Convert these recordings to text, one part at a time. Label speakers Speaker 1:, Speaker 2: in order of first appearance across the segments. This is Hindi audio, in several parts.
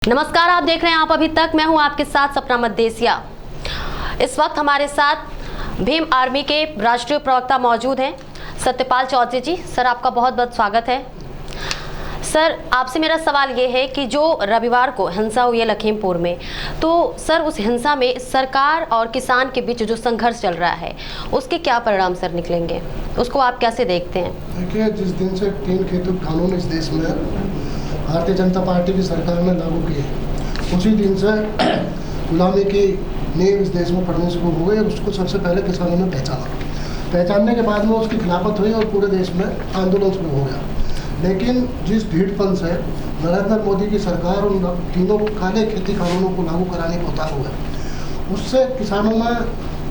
Speaker 1: नमस्कार, आप देख रहे हैं आप अभी तक। मैं हूं आपके साथ सपना मद्देसिया। इस वक्त हमारे साथ भीम आर्मी के राष्ट्रीय प्रवक्ता मौजूद हैं, सत्यपाल चौधरी जी। सर, आपका बहुत बहुत स्वागत है। सर, आपसे मेरा सवाल ये है कि जो रविवार को हिंसा हुई है लखीमपुर में, तो सर उस हिंसा में सरकार और किसान के बीच जो संघर्ष चल रहा है उसके क्या परिणाम सर निकलेंगे, उसको आप कैसे देखते हैं?
Speaker 2: देखिए, जिस दिन से 3 खेती कानून इस देश में भारतीय जनता पार्टी की सरकार ने लागू किए, उसी दिन से गुलामी की नींव इस देश में पड़नी शुरू हो गई और उसको सबसे पहले किसानों ने पहचानने के बाद में उसकी खिलाफत हुई और पूरे देश में आंदोलन शुरू हो गया। लेकिन जिस ढीठपन से नरेंद्र मोदी की सरकार उन तीनों काले खेती कानूनों को लागू कराने को उतारू है, उससे किसानों में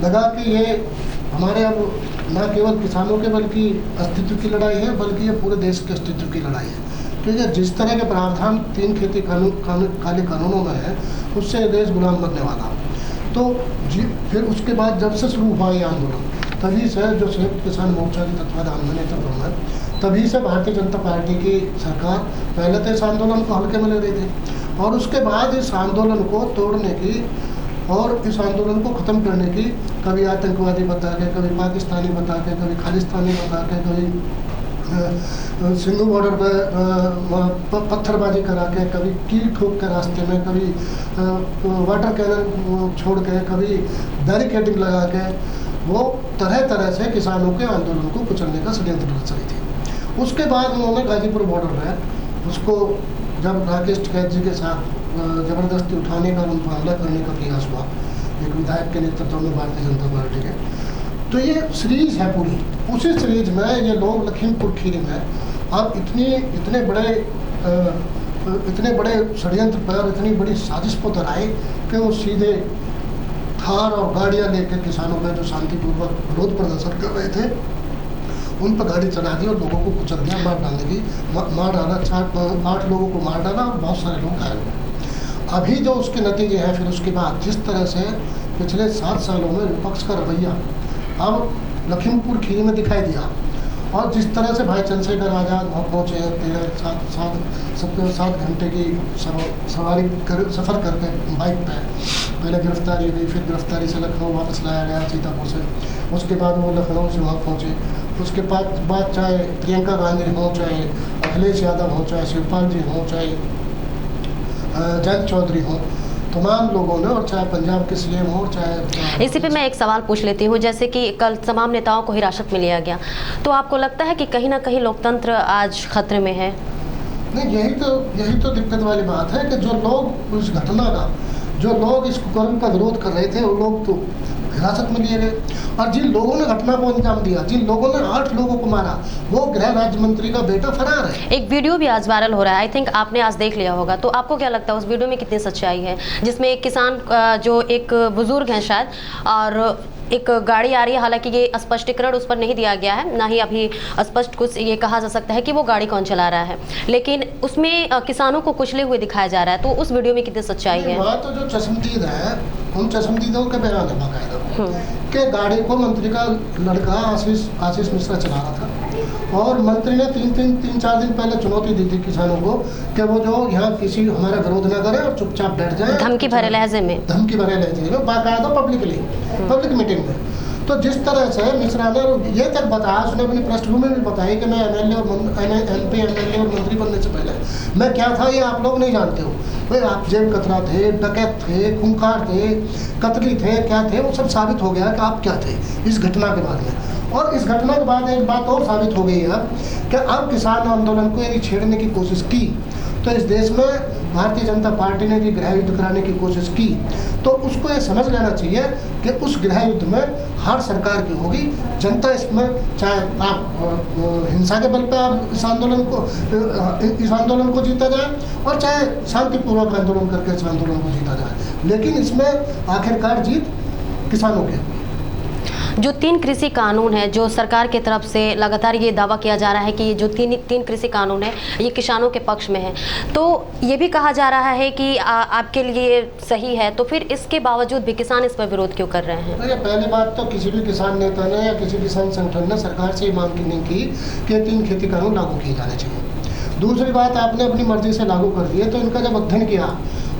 Speaker 2: लगा कि ये हमारे अब न केवल किसानों के बल्कि अस्तित्व की लड़ाई है, बल्कि ये पूरे देश के अस्तित्व की लड़ाई है। क्योंकि जिस तरह के प्रावधान 3 खेती काले कानूनों में है, उससे देश गुलाम बनने वाला। तो फिर उसके बाद जब से शुरू हुआ ये आंदोलन, तभी से जो संयुक्त किसान मोर्चा के तत्वाधान में नेतृत्व में, तभी से भारतीय जनता पार्टी की सरकार पहले तो इस आंदोलन को हल्के में ले रही थी और उसके बाद इस आंदोलन को तोड़ने की और इस आंदोलन को ख़त्म करने की कभी आतंकवादी बता के, कभी पाकिस्तानी बता के, कभी खालिस्तानी बता के, कभी सिंधु बॉर्डर पर पत्थरबाजी करा के, कभी कील ठोक के रास्ते में, कभी वाटर कैनन छोड़ के, कभी बैरिकेडिंग लगा के, वो तरह तरह से किसानों के आंदोलन को कुचलने का षड्यंत्र रच रही थी। उसके बाद उन्होंने गाजीपुर बॉर्डर में उसको जब राकेश टिकैत जी के साथ ज़बरदस्ती उठाने का, उन पर हमला करने का प्रयास हुआ एक विधायक के नेतृत्व में भारतीय जनता पार्टी के, तो ये सीरीज है पूरी। उसी सीरीज में ये लोग लखीमपुर खीरी में अब इतने बड़े षड्यंत्र पर, इतनी बड़ी साजिश पर उतर आए कि वो सीधे थार और गाड़ियाँ लेकर किसानों का जो शांतिपूर्वक विरोध प्रदर्शन कर रहे थे उन पर गाड़ी चला दी और लोगों को कुचल दिया, मार डाला। 8 लोगों को मार डाला और बहुत सारे लोग घायल हुए। अभी जो उसके नतीजे हैं, फिर उसके बाद जिस तरह से पिछले 7 सालों में विपक्ष का रवैया अब लखीमपुर खीरी में दिखाई दिया और जिस तरह से भाई चंद्रशेखर आज़ाद पहुँचे 7 घंटे की सफ़र करके बाइक पर, पहले गिरफ्तारी हुई, फिर गिरफ्तारी से लखनऊ वापस लाया गया सीतापुर से, उसके बाद वो लखनऊ से वहाँ पहुँचे। उसके बाद चाहे प्रियंका गांधी हो, चाहे अखिलेश यादव हो, चाहे शिवपाल जी हो, चाहे जयंत चौधरी हो, तमाम लोगों ने, और चाहे पंजाब के सीएम हो, चाहे।
Speaker 1: इसी पे मैं एक सवाल पूछ लेती हूँ, जैसे कि कल तमाम नेताओं को हिरासत में लिया गया, तो आपको लगता है कि कहीं ना कहीं लोकतंत्र आज खतरे में है?
Speaker 2: नहीं, यही तो दिक्कत वाली बात है कि जो लोग इस घटना का, जो लोग इस कुकर्म का विरोध कर रहे थे, वो लोग तो हिरासत में लिए गए और जिन लोगों ने घटना को अंजाम दिया, जिन लोगों ने 8 लोगों को मारा, वो गृह राज्य मंत्री का बेटा फरार है।
Speaker 1: एक वीडियो भी आज वायरल हो रहा है, आई थिंक आपने आज देख लिया होगा, तो आपको क्या लगता है उस वीडियो में कितनी सच्चाई है? जिसमें एक किसान, जो एक बुजुर्ग हैं शायद, और एक गाड़ी आ रही है, हालांकि ये स्पष्टीकरण उस पर नहीं दिया गया है, ना ही अभी स्पष्ट कुछ ये कहा जा सकता है कि वो गाड़ी कौन चला रहा है, लेकिन उसमें किसानों को कुचले हुए दिखाया जा रहा है, तो उस वीडियो में कितनी सच्चाई है?
Speaker 2: वहाँ तो जो चश्मदीद है, उन चश्मदीदों के बयान है बाकायदा कि गाड़ी को मंत्री का लड़का आशीष मिश्रा चला रहा था और मंत्री ने 3-4 दिन पहले चुनौती दी थी किसानों को कि वो जो यहाँ किसी हमारा विरोध न करे और चुपचाप बैठ जाए,
Speaker 1: धमकी भरे लहजे में
Speaker 2: बाकायदा पब्लिक मीटिंग में। तो जिस तरह से मिश्रा ने ये तक बताया, उसने अपनी पृष्ठभूमि में बताई कि मैं एमएलए और मंत्री बनने से पहले मैं क्या था ये आप लोग नहीं जानते हो। भाई आप जेब कतरा थे, डकैत थे, खूंखार थे, कतली थे, क्या थे, वो सब साबित हो गया कि आप क्या थे इस घटना के बाद में। और इस घटना के बाद एक बात और साबित हो गई है कि अब किसान आंदोलन को यदि छेड़ने की कोशिश की तो इस देश में भारतीय जनता पार्टी ने यदि गृह युद्ध कराने की कोशिश की तो उसको ये समझ लेना चाहिए कि उस गृह युद्ध में हार सरकार की होगी। जनता इसमें, चाहे आप हिंसा के बल पे आप इस आंदोलन को जीता जाए और चाहे शांतिपूर्वक आंदोलन करके इस आंदोलन को जीता जाए, लेकिन इसमें आखिरकार जीत किसानों की।
Speaker 1: जो 3 कृषि कानून है, जो सरकार की तरफ से लगातार ये दावा किया जा रहा है कि ये जो तीन कृषि कानून है ये किसानों के पक्ष में है, तो ये भी कहा जा रहा है कि आपके लिए सही है, तो फिर इसके बावजूद भी किसान इस पर विरोध क्यों कर रहे हैं?
Speaker 2: पहली बात तो किसी भी किसान नेता ने या किसी किसान संगठन ने सरकार से ये मांग नहीं की कि 3 खेती कानून लागू किए जाने चाहिए। दूसरी बात, आपने अपनी मर्जी से लागू कर दिए, तो इनका जब अध्ययन किया,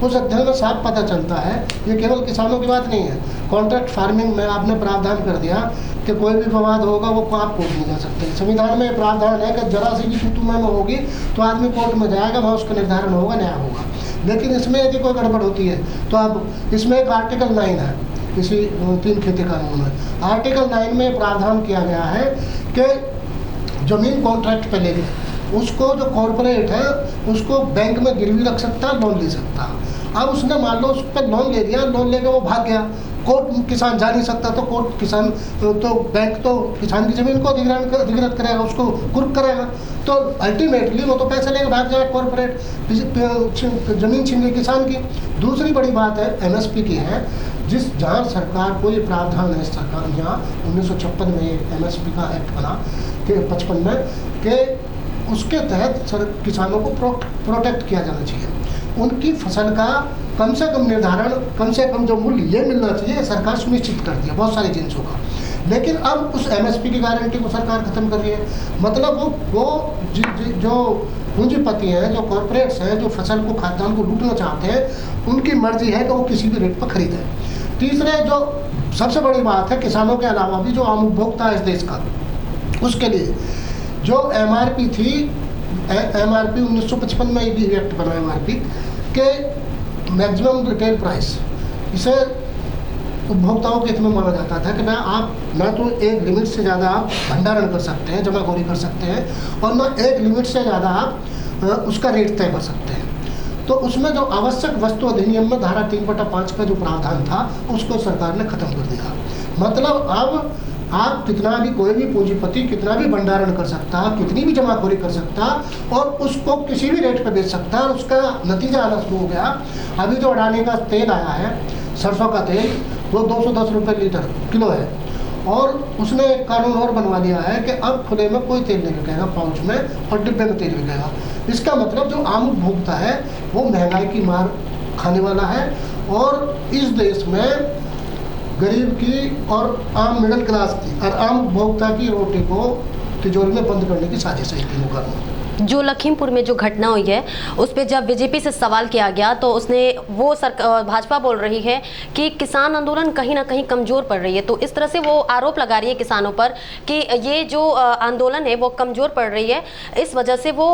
Speaker 2: उस अध्ययन में साफ पता चलता है, ये केवल किसानों की बात नहीं है, कॉन्ट्रैक्ट फार्मिंग में आपने प्रावधान कर दिया कि कोई भी विवाद होगा वो आप कोर्ट में जा सकते हैं। संविधान में प्रावधान है कि जरा सी भी तू में होगी तो आदमी कोर्ट में जाएगा, वहाँ उसका निर्धारण होगा, न्याय होगा। लेकिन इसमें यदि कोई गड़बड़ होती है तो अब इसमें एक आर्टिकल 9 है इसी 3 खेती कानून में। आर्टिकल 9 में प्रावधान किया गया है कि जमीन कॉन्ट्रैक्ट पे ले गए, उसको जो कॉरपोरेट है उसको बैंक में गिरवी रख सकता, लोन ले सकता। अब उसने मान लो उस पर लोन ले लिया, लोन लेकर वो भाग गया, कोर्ट किसान जा नहीं सकता, तो कोर्ट किसान तो बैंक तो किसान की ज़मीन को अधिग्रहण करेगा, उसको कुर्क करेगा, तो अल्टीमेटली वो तो पैसे लेकर भाग जाएगा, कॉरपोरेट ज़मीन छीन गई किसान की। दूसरी बड़ी बात है एमएसपी की है, जहाँ सरकार को ये प्रावधान है, सरकार यहाँ 1956 में एमएसपी का एक्ट बना कि 55 में कि उसके तहत किसानों को प्रोटेक्ट किया जाना चाहिए, उनकी फसल का कम से कम निर्धारण, कम से कम जो मूल्य ये मिलना चाहिए, सरकार सुनिश्चित करती है बहुत सारी जिन्सों का। लेकिन अब उस एमएसपी की गारंटी को सरकार खत्म कर रही है। मतलब वो जो पूंजीपति हैं, जो कॉरपोरेट्स हैं, जो फसल को, खाद्यान्न को लूटना चाहते हैं, उनकी मर्जी है कि वो किसी भी रेट पर खरीदें। तीसरे जो सबसे बड़ी बात है, किसानों के अलावा भी जो आम उपभोक्ता है इस देश का, उसके लिए जो एमआरपी थी, एमआरपी 1955 में भी एक्ट बना एमआरपी के मैक्सिमम रिटेल प्राइस, इसे उपभोक्ताओं के हित में माना जाता था कि मैं आप ना तो एक लिमिट से ज़्यादा आप भंडारण कर सकते हैं, जमाखोरी कर सकते हैं, और ना एक लिमिट से ज़्यादा आप उसका रेट तय कर सकते हैं। तो उसमें जो आवश्यक वस्तु अधिनियम में धारा 3/5 का जो प्रावधान था, उसको सरकार ने ख़त्म कर दिया। मतलब अब आप कितना भी, कोई भी पूंजीपति कितना भी भंडारण कर सकता, कितनी भी जमाखोरी कर सकता, और उसको किसी भी रेट पर बेच सकता, और उसका नतीजा आना शुरू हो गया। अभी जो अडानी का तेल आया है, सरसों का तेल, वो 210 रुपये लीटर किलो है, और उसने एक कानून और बनवा लिया है कि अब खुले में कोई तेल नहीं बिकेगा, पाउच में और डिब्बे में तेल बिकेगा। इसका मतलब जो आम उपभोक्ता है वो महंगाई की मार खाने वाला है, और इस देश में गरीब की और आम मिडिल क्लास की और आम उपभोक्ता की रोटी को तिजोरी में बंद करने की साजिश है तीनों का।
Speaker 1: जो लखीमपुर में जो घटना हुई है उस पर जब बीजेपी से सवाल किया गया तो उसने वो भाजपा बोल रही है कि किसान आंदोलन कहीं ना कहीं कमज़ोर पड़ रही है, तो इस तरह से वो आरोप लगा रही है किसानों पर कि ये जो आंदोलन है वो कमज़ोर पड़ रही है, इस वजह से वो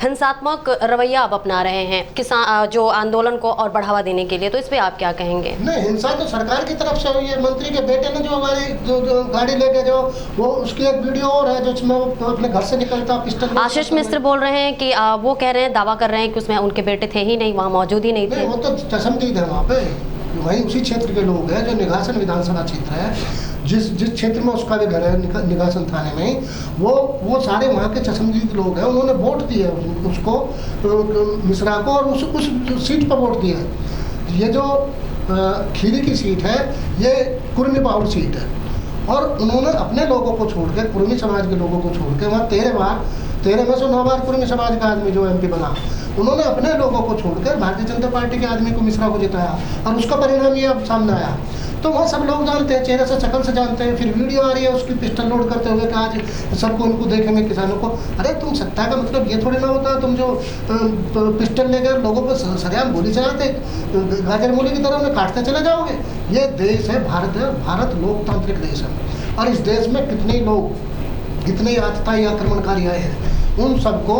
Speaker 1: हिंसात्मक रवैया अब अपना रहे हैं किसान जो आंदोलन को और बढ़ावा देने के लिए। तो इस पर आप क्या कहेंगे?
Speaker 2: नहीं, हिंसा तो सरकार की तरफ से हुई है। मंत्री के बेटे ने जो हमारी जो गाड़ी लेके जो वो उसकी एक वीडियो और है जिसमें वो अपने घर से निकलता पिस्टल।
Speaker 1: आशीष मिश्र बोल रहे हैं कि वो कह रहे हैं, दावा कर रहे हैं कि उसमें उनके बेटे थे ही नहीं, वहाँ मौजूद ही नहीं थे।
Speaker 2: वो तो चशमदीद है वहाँ पे, वहीं उसी क्षेत्र के लोग हैं जो निगासन विधानसभा क्षेत्र है, जिस क्षेत्र में उसका भी घर है निगासन थाने में, वो सारे वहाँ के चशमदीद लोग हैं। उन्होंने वोट दिया उसको, मिश्रा को, और उस सीट पर वोट दिया है। ये जो खीरी की सीट है ये कुर्मी बाहुल सीट है, और उन्होंने अपने लोगों को छोड़ के, कुर्मी समाज के लोगों को छोड़ के, वहाँ 13 में से 9 बार कुर्मी समाज का आदमी जो एमपी बना, उन्होंने अपने लोगों को छोड़कर भारतीय जनता पार्टी के आदमी को, मिश्रा को जिताया, और उसका परिणाम ये अब सामने आया। तो वहाँ सब लोग जानते हैं, चेहरे से शक्ल से जानते हैं। फिर वीडियो आ रही है उसकी पिस्टल लोड करते हुए कि आज सबको उनको देखेंगे किसानों को। अरे तुम सत्ता का मतलब ये थोड़ी ना होता तुम जो पिस्टल लेकर लोगों पर सरेआम गोली चलाते गाजर मूली की तरह उन्हें काटते चले जाओगे। ये देश है, भारत है, भारत लोकतांत्रिक देश है, और इस देश में कितने लोग, कितने आतताई आक्रमणकारी आए हैं, उन सबको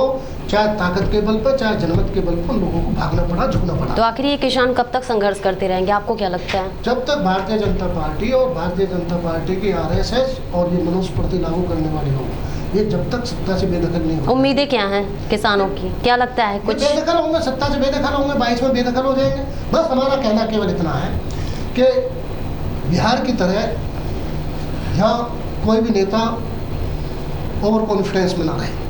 Speaker 2: चाहे ताकत के बल पर, चाहे जनमत के बल पर लोगों को भागना पड़ा, झुकना पड़ा।
Speaker 1: तो आखिर ये किसान कब तक संघर्ष करते रहेंगे, आपको क्या लगता है?
Speaker 2: जब तक भारतीय जनता पार्टी और भारतीय जनता पार्टी की आरएसएस और ये मनुस्मृति लागू करने वाले लोग, ये जब तक सत्ता से बेदखल नहीं होंगे।
Speaker 1: उम्मीदें क्या हैं किसानों की, क्या लगता है? कुछ
Speaker 2: बेदखल होंगे, सत्ता से बेदखल होंगे, 22 में बेदखल हो जाएंगे। बस हमारा कहना केवल इतना है कि बिहार की तरह यहाँ कोई भी नेता ओवर कॉन्फिडेंस में ना रहे।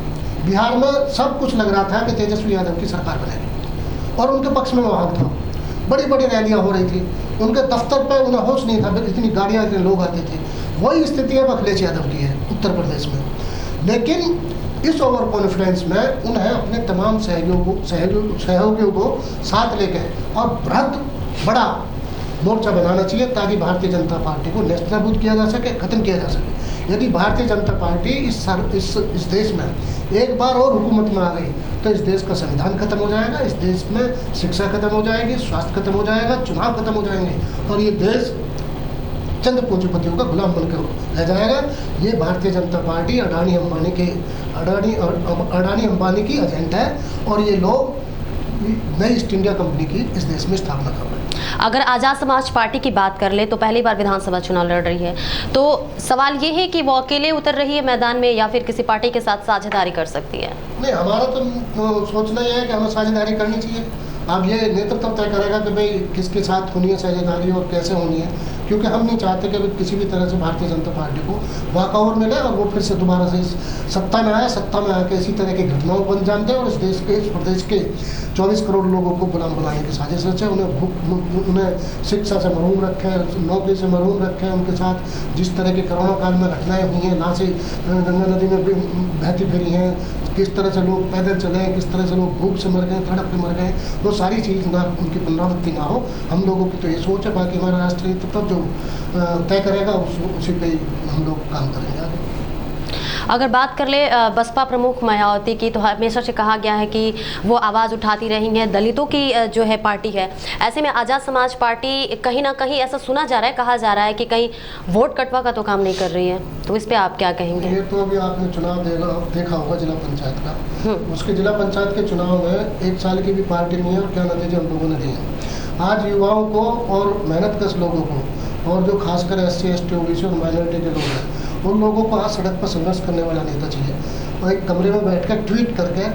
Speaker 2: बिहार में सब कुछ लग रहा था कि तेजस्वी यादव की सरकार बनेगी, और उनके पक्ष में माहौल था, बड़ी बड़ी रैलियां हो रही थी, उनके दफ्तर पर उन्हें होश नहीं था, इतनी गाड़ियां, इतने लोग आते थे। वही स्थिति अब अखिलेश यादव की है उत्तर प्रदेश में। लेकिन इस ओवर कॉन्फिडेंस में उन्हें अपने तमाम सहयोगियों को साथ लेकर और बड़ा मोर्चा बनाना चाहिए, ताकि भारतीय जनता पार्टी को नेस्तनाबूद किया जा सके, खत्म किया जा सके। यदि भारतीय जनता पार्टी इस देश में एक बार और हुकूमत में आ गई तो इस देश का संविधान खत्म हो जाएगा, इस देश में शिक्षा खत्म हो जाएगी, स्वास्थ्य खत्म हो जाएगा, चुनाव खत्म हो जाएंगे और ये देश चंद पूंजीपतियों का गुलाम बनकर रह जाएगा। ये भारतीय जनता पार्टी अडानी अंबानी की एजेंट है और ये लोग नई ईस्ट इंडिया कंपनी की इस देश में स्थापना कर रहे हैं।
Speaker 1: अगर आज़ाद समाज पार्टी की बात कर ले तो पहली बार विधानसभा चुनाव लड़ रही है, तो सवाल ये है कि वो अकेले उतर रही है मैदान में या फिर किसी पार्टी के साथ साझेदारी कर सकती है?
Speaker 2: नहीं, हमारा तो सोचना यह है कि हमें साझेदारी करनी चाहिए। अब ये नेतृत्व तय करेगा कि भाई किसके साथ होनी है साझेदारी और कैसे होनी है, क्योंकि हम नहीं चाहते कि किसी भी तरह से भारतीय जनता पार्टी को वाकओवर मिले और वो फिर से दोबारा से सत्ता में आए, सत्ता में आके इसी तरह की घटनाओं को अंजाम दे और इस देश के, इस प्रदेश के 24 करोड़ लोगों को गुलाम बनाने की साजिश रचे, उन्हें शिक्षा से महरूम रखें, नौकरी से महरूम रखें, उनके साथ जिस तरह के कोरोना काल में घटनाएं हुई हैं, लाशें गंगा नदी में बहती फिरी हैं, किस तरह से लोग पैदल चले, किस तरह से लोग भूख से मर गए, तड़प के मर गए, वो सारी चीज़ ना उनकी पुनरावृत्ति ना हो। हम लोगों की तो ये सोच है, बाकी हमारा राष्ट्रीय नेतृत्व जो तय करेगा उसी पे हम लोग काम करेंगे आगे।
Speaker 1: अगर बात कर ले बसपा प्रमुख मायावती की, तो हमेशा से कहा गया है कि वो आवाज़ उठाती रही हैं, दलितों की जो है पार्टी है। ऐसे में आज़ाद समाज पार्टी कहीं ना कहीं ऐसा सुना जा रहा है, कहा जा रहा है कि कहीं वोट कटवा का तो काम नहीं कर रही है, तो इस पर आप क्या कहेंगे?
Speaker 2: ये तो अभी आपने चुनाव देखा होगा जिला पंचायत का, उसके जिला पंचायत के चुनाव में 1 साल की भी पार्टी नहीं है और क्या नतीजे हम लोगों ने दिए। आज युवाओं को और मेहनतकश लोगों को और जो खासकर SC ST OBC और माइनॉरिटी के लोग हैं उन लोगों को आज सड़क पर संघर्ष करने वाला नेता चाहिए और एक कमरे में बैठ कर ट्वीट करके।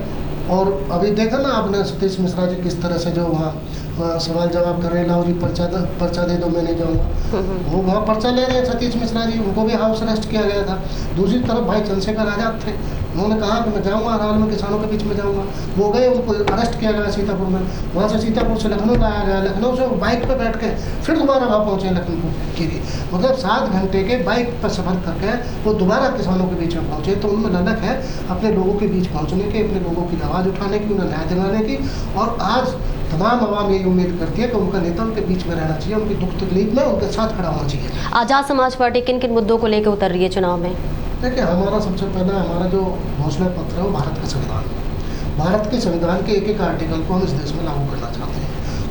Speaker 2: और अभी देखा ना आपने सतीश मिश्रा जी किस तरह से जो वहाँ सवाल जवाब कर रहे हैं, लाओ जी पर्चा दे दो मैं नहीं जाऊँगा, वो वहाँ पर्चा ले रहे हैं सतीश मिश्रा जी, उनको भी हाउस अरेस्ट किया गया था। दूसरी तरफ भाई चंद्रशेखर आजाद थे, उन्होंने कहा कि मैं जाऊँगा रावल में किसानों के बीच में जाऊँगा, वो गए, उनको अरेस्ट किया गया सीतापुर में, वहाँ से सीतापुर से लखनऊ लाया गया, लखनऊ से बाइक पर बैठ के फिर दोबारा वहाँ पहुँचे लखनऊ के लिए, मतलब 7 घंटे के बाइक पर सफ़र करके वो दोबारा किसानों के बीच में पहुँचे। तो उनमें ललक है अपने लोगों के बीच पहुँचने की, अपने लोगों की आवाज़ उठाने की, उन्हें न्याय दिलाने की। और आज तमाम आवाम यही उम्मीद करती है कि उनका नेता उनके बीच में रहना चाहिए, उनकी दुख तकलीफ में उनके साथ खड़ा होना चाहिए।
Speaker 1: आज़ाद समाज पार्टी किन किन मुद्दों को लेकर उतर रही है चुनाव में?
Speaker 2: देखिए, हमारा सबसे पहला हमारा जो घोषणा पत्र है वो भारत का संविधान है। भारत के संविधान के एक आर्टिकल को हम इस देश में लागू करना चाहते हैं।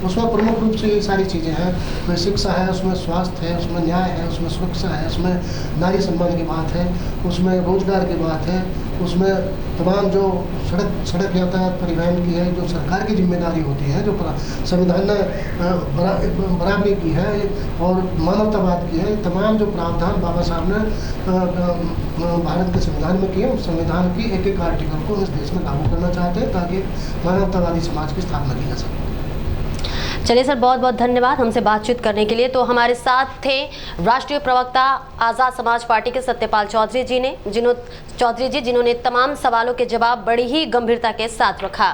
Speaker 2: उसमें प्रमुख रूप से ये सारी चीज़ें हैं, उसमें शिक्षा है, उसमें स्वास्थ्य है, उसमें न्याय है, उसमें सुरक्षा है, उसमें नारी सम्मान की बात है, उसमें रोजगार की बात है, उसमें तमाम जो सड़क यातायात परिवहन की है जो सरकार की जिम्मेदारी होती है, जो संविधान ने बराबरी की है और मानवतावाद की है, तमाम जो प्रावधान बाबा साहब ने भारत के संविधान में किए, उस संविधान की एक आर्टिकल को इस देश में लागू करना चाहते हैं ताकि मानवतावादी समाज की स्थापना की जा सके।
Speaker 1: चलिए सर, बहुत बहुत धन्यवाद हमसे बातचीत करने के लिए। तो हमारे साथ थे राष्ट्रीय प्रवक्ता आज़ाद समाज पार्टी के सत्यपाल चौधरी जी जिन्होंने तमाम सवालों के जवाब बड़ी ही गंभीरता के साथ रखा।